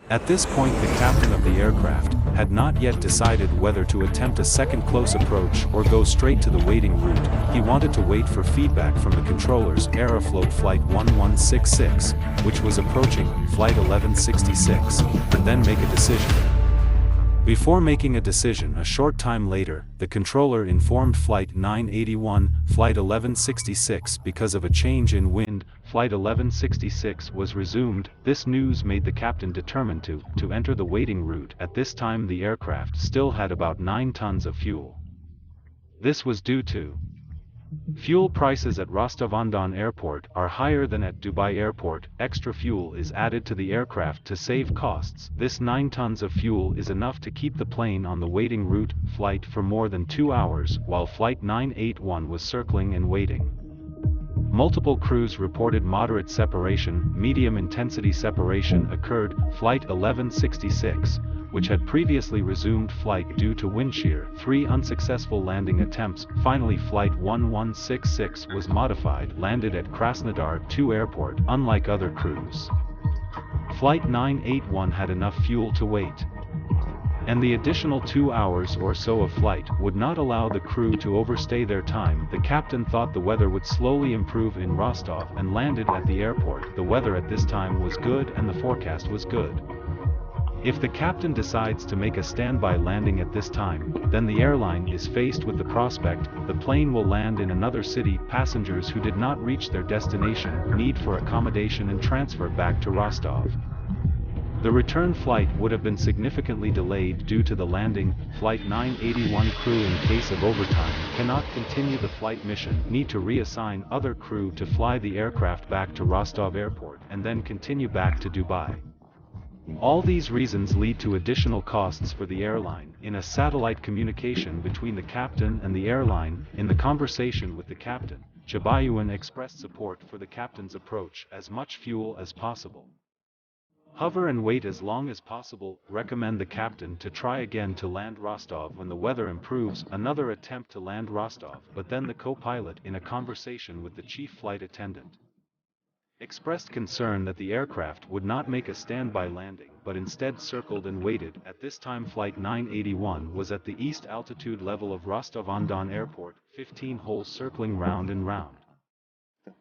At this point the captain of the aircraft had not yet decided whether to attempt a second close approach or go straight to the waiting route. He wanted to wait for feedback from the controllers Aeroflot Flight 1166, which was approaching Flight 1166, and then make a decision. Before making a decision a short time later, the controller informed Flight 981, Flight 1166 because of a change in wind, Flight 1166 was resumed. This news made the captain determined to enter the waiting route. At this time the aircraft still had about 9 tons of fuel. This was due to fuel prices at Rostov-on-Don Airport are higher than at Dubai Airport. Extra fuel is added to the aircraft to save costs. This 9 tons of fuel is enough to keep the plane on the waiting route flight for more than 2 hours, while Flight 981 was circling and waiting. Multiple crews reported moderate separation. Medium intensity separation occurred. Flight 1166, which had previously resumed flight due to wind shear, 3 unsuccessful landing attempts. Finally Flight 1166 was modified, landed at Krasnodar 2 Airport. Unlike other crews, Flight 981 had enough fuel to wait, and the additional 2 hours or so of flight would not allow the crew to overstay their time. The captain thought the weather would slowly improve in Rostov and landed at the airport. The weather at this time was good and the forecast was good. If the captain decides to make a standby landing at this time, then the airline is faced with the prospect the plane will land in another city. Passengers who did not reach their destination need for accommodation and transfer back to Rostov. The return flight would have been significantly delayed due to the landing. Flight 981 crew in case of overtime cannot continue the flight mission, need to reassign other crew to fly the aircraft back to Rostov Airport and then continue back to Dubai. All these reasons lead to additional costs for the airline. In a satellite communication between the captain and the airline, in the conversation with the captain, Chabayuan expressed support for the captain's approach: as much fuel as possible. Hover and wait as long as possible. Recommend the captain to try again to land Rostov when the weather improves. Another attempt to land Rostov, but then the co-pilot, in a conversation with the chief flight attendant, expressed concern that the aircraft would not make a standby landing, but instead circled and waited. At this time Flight 981 was at the east altitude level of Rostov-on-Don Airport, 15 holes circling round and round.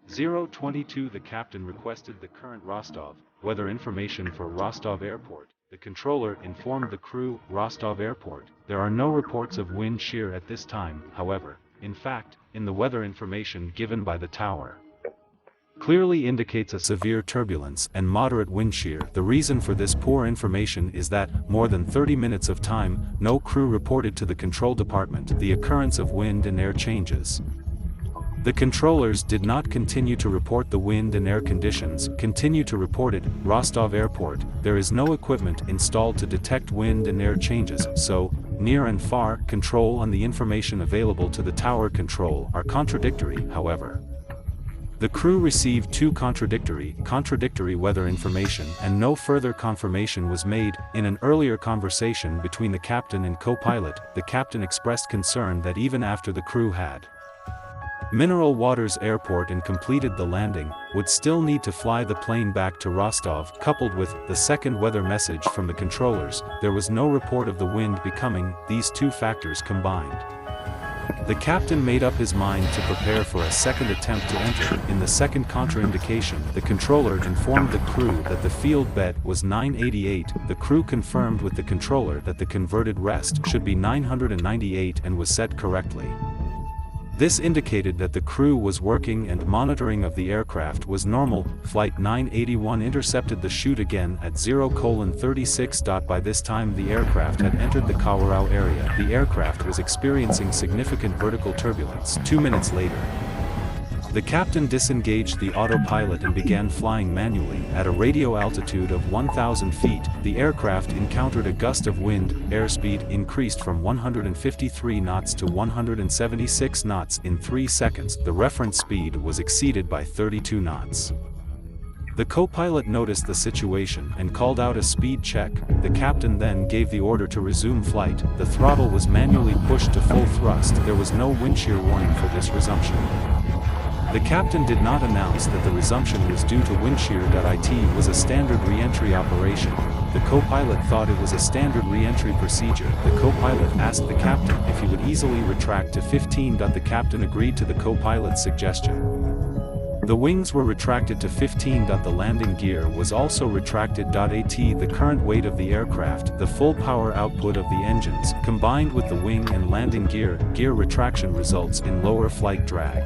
022 The captain requested the current Rostov weather information for Rostov Airport. The controller informed the crew, Rostov Airport. There are no reports of wind shear at this time, however. In fact, in the weather information given by the tower, clearly indicates a severe turbulence and moderate wind shear. The reason for this poor information is that, more than 30 minutes of time, no crew reported to the control department the occurrence of wind and air changes. The controllers did not continue to report the wind and air conditions, continue to report it. Rostov Airport, there is no equipment installed to detect wind and air changes, so, near and far, control and the information available to the tower control are contradictory. However, the crew received 2 contradictory weather information, and no further confirmation was made. In an earlier conversation between the captain and co-pilot, the captain expressed concern that even after the crew had Mineral Waters Airport and completed the landing, would still need to fly the plane back to Rostov. Coupled with the second weather message from the controllers, there was no report of the wind becoming. These 2 factors combined, the captain made up his mind to prepare for a second attempt to enter. In the second contraindication, the controller informed the crew that the field bed was 988. The crew confirmed with the controller that the converted rest should be 998 and was set correctly. This indicated that the crew was working and monitoring of the aircraft was normal. Flight 981 intercepted the chute again at 0:36. By this time the aircraft had entered the Kawarau area. The aircraft was experiencing significant vertical turbulence. 2 minutes later, the captain disengaged the autopilot and began flying manually. At a radio altitude of 1,000 feet, the aircraft encountered a gust of wind. Airspeed increased from 153 knots to 176 knots in 3 seconds. The reference speed was exceeded by 32 knots. The co-pilot noticed the situation and called out a speed check. The captain then gave the order to resume flight. The throttle was manually pushed to full thrust. There was no wind shear warning for this resumption. The captain did not announce that the resumption was due to wind shear. It was a standard re-entry operation. the co-pilot thought it was a standard re-entry procedure. The co-pilot asked the captain if he would easily retract to 15. The captain agreed to the co-pilot's suggestion. The wings were retracted to 15. The landing gear was also retracted. At the current weight of the aircraft, the full power output of the engines, combined with the wing and landing gear retraction results in lower flight drag.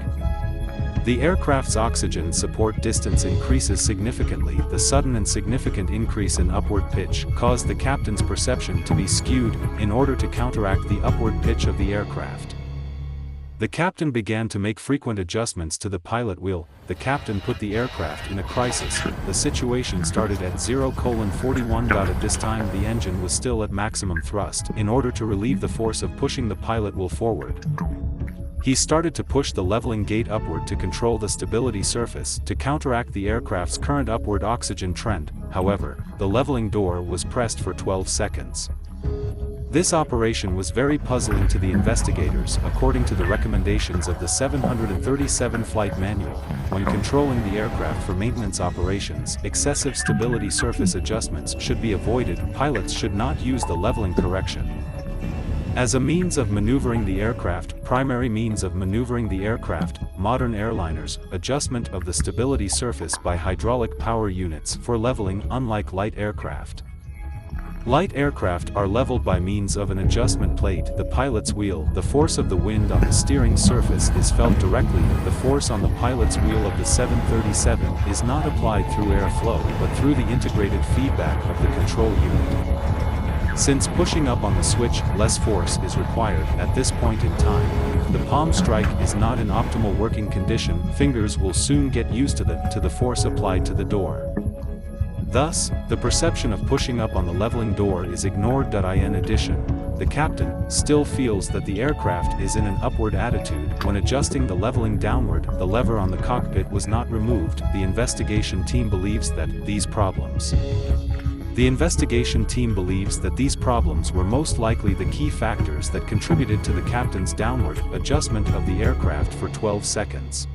The aircraft's oxygen support distance increases significantly. The sudden and significant increase in upward pitch caused the captain's perception to be skewed. In order to counteract the upward pitch of the aircraft, the captain began to make frequent adjustments to the pilot wheel. The captain put the aircraft in a crisis. The situation started at 0:41. At this time the engine was still at maximum thrust. In order to relieve the force of pushing the pilot wheel forward, he started to push the leveling gate upward to control the stability surface to counteract the aircraft's current upward oxygen trend. However, the leveling door was pressed for 12 seconds. This operation was very puzzling to the investigators. According to the recommendations of the 737 flight manual, when controlling the aircraft for maintenance operations, excessive stability surface adjustments should be avoided. Pilots should not use the leveling correction as a means of maneuvering the aircraft. Primary means of maneuvering the aircraft, modern airliners, adjustment of the stability surface by hydraulic power units for leveling. Unlike light aircraft, light aircraft are leveled by means of an adjustment plate, the pilot's wheel. The force of the wind on the steering surface is felt directly. The force on the pilot's wheel of the 737 is not applied through airflow but through the integrated feedback of the control unit. Since pushing up on the switch, less force is required. At this point in time, the palm strike is not in optimal working condition. Fingers will soon get used to the force applied to the door. Thus, the perception of pushing up on the leveling door is ignored. In addition, the captain still feels that the aircraft is in an upward attitude. When adjusting the leveling downward, the lever on the cockpit was not removed. The investigation team believes that these problems were most likely the key factors that contributed to the captain's downward adjustment of the aircraft for 12 seconds.